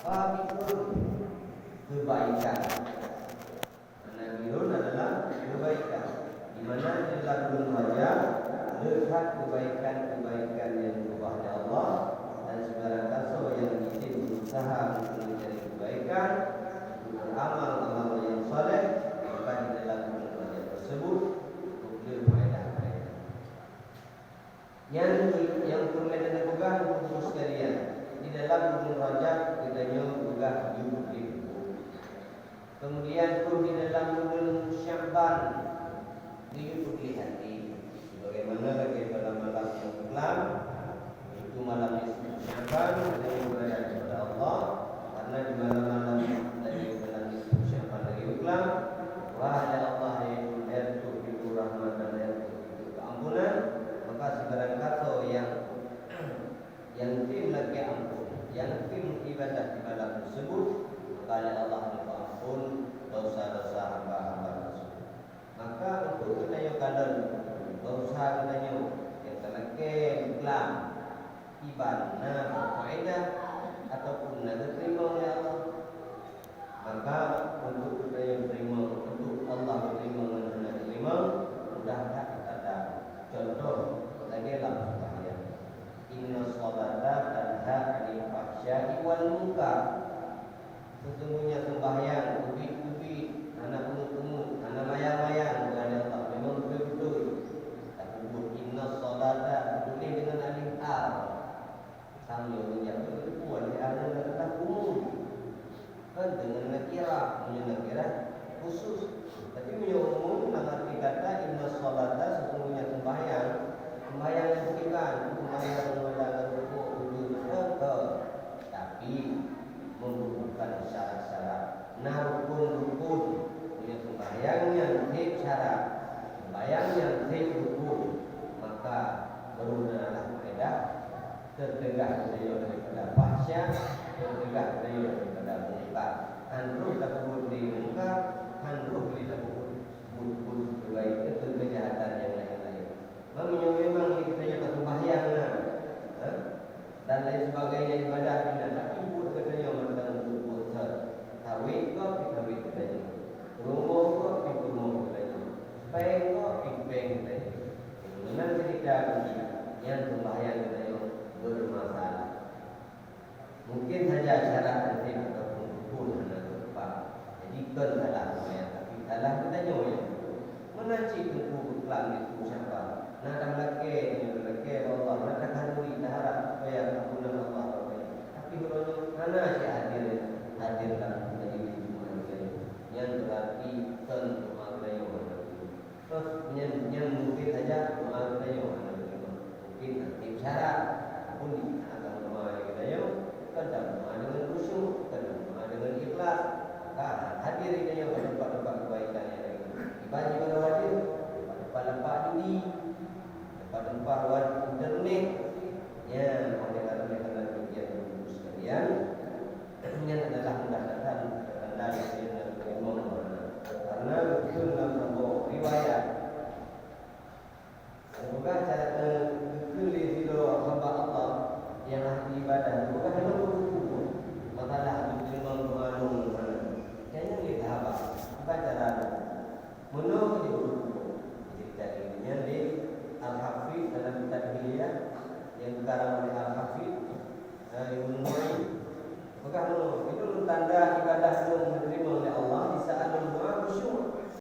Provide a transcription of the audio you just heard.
Fabirun kebaikan. Nabirun adalah kebaikan. Di mana di dalam bulan Rajab lekat kebaikan-kebaikan yang diubahnya Allah, dan sebarang kaso yang kita berusaha untuk mencari kebaikan, untuk beramal-amal yang soleh, maka di dalam bulan Rajab tersebut boleh faedah. Yang permainan negara untuk sekalian, di dalam bulan Rajab katanya juga yubli. Kemudian pun di dalam bulan Sya'ban yubli hati. Bagaimana lagi pada malam yang kelam, itu malam Sya'ban yang berada kepada Allah, karena di malam-malam dari bulan Sya'ban lagi kelam, wahai Allah yang tujuh rahmat dan yang tujuh keampunan, maka sebarang kata yang tim lagi ampun, yang tim ibadah di malam tersebut, maka Allah ampun dosa-dosa hamba-hamba tersebut. Maka untuk kita yang kadang dosa katanya yang terleke iklam ibadah faedah ataupun nak terima oleh Allah, maka untuk kita yang terima, untuk Allah terima dan nak terima, mudah tak ada contoh lagi dalam sembahyang. Inna sholata tanha 'anil fahsya'i wal munkar. Sesungguhnya sembahyang ubi-ubi, anak pungut-pungut, anak mayang-mayang kepada Allah memang betul-betul. Tak sebut inna sholata boleh dengan alif al. Sama yang berkuat di ada kata umum. Kan dengan nakirah, punya nakirah khusus. Tapi punya umum nak arti kata inna sholata sesungguhnya sembahyang yang bukan sembahyang mengulangi rukuk sujud ke, tapi membutuhkan syarat-syarat. Nah, rukun-rukun punya sembahyang yang hit syarat, sembahyang yang hit rukun, maka berunalah faedah tertegak dia daripada fahsyah, tertegak dia daripada munkar. Handruh tak boleh di munkar, handruh boleh tak boleh kebaikan atau kejahatan yang lain-lain. Memang kita yang sembahyang dan lain sebagainya ibadah kita tak cukup katanya tentang puasa. Tawid kok tawid katanya. Rumah kok rumah katanya. Peng kok peng katanya. Dengan cerita yang sembahyang katanya bermasalah. Mungkin saja syarat nanti ataupun rukun anda lupa. Jadi kan salah sembahyang, tapi salah katanya ya. Menancik untuk langit ucapan. Nah, dah lelaki Allah, nak kanduri dah harap supaya ampunan Allah. Tapi kalau mana si hadir dalam majlis Jumat yang berarti tentu maknanya terus yang mungkin saja maknanya mungkin nanti syarat pun akan memahami kita kadang dengan khusyuk, kadang dengan ikhlas, hadir ini yang tempat-tempat kebaikan yang lain. Ibadah pada hadir, tempat-tempat judi, tempat-tempat internet, ya ada kerana kemudian sekalian. Ini adalah mudah-mudahan tanda yang terima karena betul dalam sebuah riwayat. Semoga cara kekeli itu hamba Allah yang ahli ibadah, bukan hanya berkumpul, masalah berterima mengalung mana. Kayaknya kita apa? Cara menurut itu cerita ini di Al-Hafidh dalam kitab Hiliyah yang dikarang oleh Al-Hafidh Ibnu Nuaim. Maka itu tanda